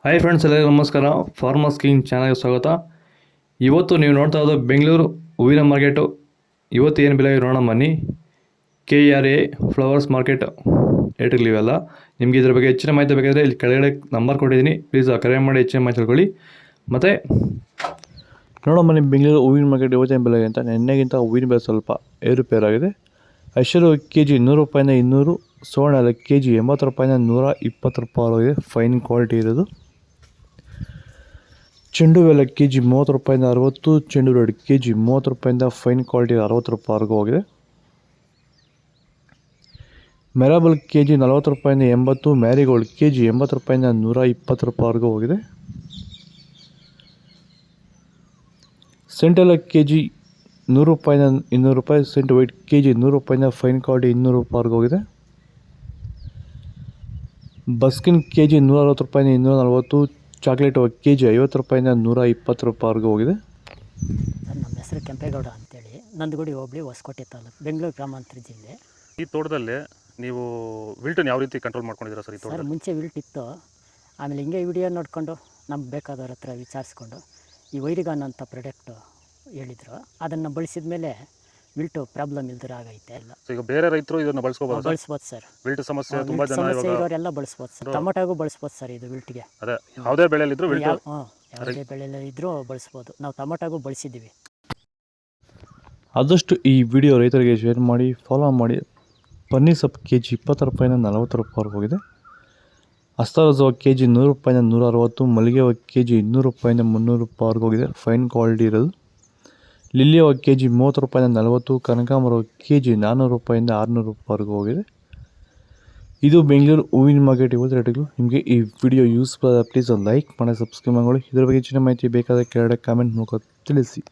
Hi friends, ಎಲ್ಲರಿಗೂ ನಮಸ್ಕಾರ. Farmers king ಚಾನಲ್ಗೆ ಸ್ವಾಗತ. ಇವತ್ತು ನೀವು ನೋಡ್ತಾ ಇರೋದು ಬೆಂಗಳೂರು ಹೂವಿನ ಮಾರ್ಕೆಟು. ಇವತ್ತು ಏನು ಬೆಲೆ ನೋಡೋಣ ಬನ್ನಿ. KRA ಫ್ಲವರ್ಸ್ ಮಾರ್ಕೆಟ್ ರೇಟ್ಗಳಿವೆಲ್ಲ. ನಿಮಗೆ ಇದ್ರ ಬಗ್ಗೆ ಹೆಚ್ಚಿನ ಮಾಹಿತಿ ಬೇಕಾದರೆ ಇಲ್ಲಿ ಕೆಳಗಡೆ ನಂಬರ್ ಕೊಟ್ಟಿದ್ದೀನಿ, ಪ್ಲೀಸ್ ಕರೆ ಮಾಡಿ ಹೆಚ್ಚಿನ ಮಾಹಿತಿ ತಿಳ್ಕೊಳ್ಳಿ. ಮತ್ತು ನೋಡೋಣ ಬನ್ನಿ, ಬೆಂಗಳೂರು ಹೂವಿನ ಮಾರ್ಕೆಟ್ ಇವತ್ತೇನು ಬೆಲೆ ಅಂತ. ನೆನ್ನೆಗಿಂತ ಹೂವಿನ ಬೆಲೆ ಸ್ವಲ್ಪ ಏರುಪೇರಾಗಿದೆ. ಐಶ್ವರ್ಯ KG 100 ರೂಪಾಯಿಂದ 200, ಸುವರ್ಣ KG 80 ರೂಪಾಯಿಂದ 120 ರೂಪಾಯಿ ಫೈನ್ ಕ್ವಾಲಿಟಿ ಇರೋದು. ಚೆಂಡು ಎಲ್ಲ KG 30 ರೂಪಾಯಿಂದ 60, ಚೆಂಡು ರೆಡ್ KG 30 ರೂಪಾಯಿಂದ ಫೈನ್ ಕ್ವಾಲಿಟಿ 60 ರೂಪಾಯಿವರೆಗೂ ಹೋಗಿದೆ. ಮೆರಾಬಲ್ KG 40 ರೂಪಾಯಿಂದ 80, ಮ್ಯಾರಿಗೋಲ್ಡ್ KG 80 ರೂಪಾಯಿಂದ 120 ರೂಪಾಯಿವರೆಗೂ ಹೋಗಿದೆ. ಸೆಂಟೆಲ್ಲ KG 100 ರೂಪಾಯಿಂದ 200 ರೂಪಾಯಿ, ಸೆಂಟ್ ವೈಟ್ KG 100 ರೂಪಾಯಿಂದ ಫೈನ್ ಕ್ವಾಲಿಟಿ 200 ರೂಪಾಯಿವರೆಗೂ ಹೋಗಿದೆ. ಬಸ್ಕಿನ್ KG 160 ರೂಪಾಯಿಂದ 240, ಚಾಕ್ಲೇಟ್ KG 50 ರೂಪಾಯಿಂದ 120 ರೂಪಾಯಿವರೆಗೂ ಹೋಗಿದೆ. ಸರ್, ನಮ್ಮ ಹೆಸರು ಕೆಂಪೇಗೌಡ ಅಂತೇಳಿ, ನಂದಗುಡಿ ಹೋಬಳಿ, ಹೊಸಕೋಟೆ ತಾಲೂಕು, ಬೆಂಗಳೂರು ಗ್ರಾಮಾಂತರ ಜಿಲ್ಲೆ. ಈ ತೋಟದಲ್ಲಿ ನೀವು ವಿಲ್ಟನ್ನು ಯಾವ ರೀತಿ ಕಂಟ್ರೋಲ್ ಮಾಡ್ಕೊಂಡಿದ್ದೀರಾ ಸರ್? ಈ ತೋಟ ಸರ್, ಮುಂಚೆ ವಿಲ್ಟ್ ಇತ್ತು. ಆಮೇಲೆ ಹಿಂಗೆ ವಿಡಿಯೋ ನೋಡಿಕೊಂಡು ನಮ್ಗೆ ಬೇಕಾದವ್ರ ಹತ್ರ ವಿಚಾರಿಸ್ಕೊಂಡು ಈ ವೈರಿಗಾನ್ ಅಂತ ಪ್ರಾಡಕ್ಟು ಹೇಳಿದರು. ಅದನ್ನು ಬಳಸಿದ ಮೇಲೆ ವಿಲ್ಟು ಪ್ರಾಬ್ಲಮ್ ಇಲ್ದಿರ ಆಗೈತೆ ಎಲ್ಲ. ಈಗ ಬೇರೆ ರೈತರು ಇದನ್ನು ಬಳಸ್ಕೋಬೋದು? ಬಳಸ್ಬೋದು ಸರ್. ವಿಲ್ಟ್ ಸಮಸ್ಯೆ ತುಂಬ ಜನ ಇರೋರೆಲ್ಲ ಬಳಸ್ಬೋದು ಸರ್. ಟೊಮೊಟೊಗೂ ಬಳಸ್ಬೋದು ಸರ್ ಇದು ವಿಲ್ಟ್ಗೆ. ಅದೇ ಯಾವುದೇ ಬೆಳೆಯಲ್ಲಿದ್ದರೂ ವಿಲ್ಟ್ ಯಾವುದೇ ಬೆಳೆಯಲ್ಲಿ ಇದ್ದರೂ ಬಳಸ್ಬೋದು. ನಾವು ಟೊಮೊಟೊಗೂ ಬಳಸಿದ್ದೀವಿ. ಆದಷ್ಟು ಈ ವಿಡಿಯೋ ರೈತರಿಗೆ ಶೇರ್ ಮಾಡಿ, ಫಾಲೋ ಮಾಡಿ. ಪನ್ನೀರ್ ಸೊಪ್ಪು KG 20 ರೂಪಾಯಿಂದ 40 ರೂಪಾಯಿವರೆಗೂ ಹೋಗಿದೆ. ಹಸ್ತಾರಜ KG 100 ರೂಪಾಯಿಂದ 160, ಮಲ್ಲಿಗೆ ಹೂವು KG 200 ರೂಪಾಯಿಂದ 300 ರೂಪಾಯಿವರೆಗೂ ಹೋಗಿದೆ, ಫೈನ್ ಕ್ವಾಲಿಟಿ ಇರೋದು. ಲಿಲ್ಲಿ ಹೂವು KG 30 ರೂಪಾಯಿಂದ 40, ಕನಕಾಂಬರ KG 400 ರೂಪಾಯಿಂದ 600 ರೂಪಾಯಿವರೆಗೂ ಹೋಗಿದೆ. ಇದು ಬೆಂಗಳೂರು ಹೂವಿನ ಮಾರ್ಕೆಟ್ ಇವತ್ತು ರೇಟ್ಗಳು. ನಿಮಗೆ ಈ ವಿಡಿಯೋ ಯೂಸ್ಫುಲ್ ಆದ ಪ್ಲೀಸ್ ಲೈಕ್ ಮಾಡಿ, ಸಬ್ಸ್ಕ್ರೈಬ್ ಮಾಡಿ. ಇದರ ಬಗ್ಗೆ ಹೆಚ್ಚಿನ ಮಾಹಿತಿ ಬೇಕಾದರೆ ಕೆಳಗಡೆ ಕಾಮೆಂಟ್ ಮೂಲಕ ತಿಳಿಸಿ.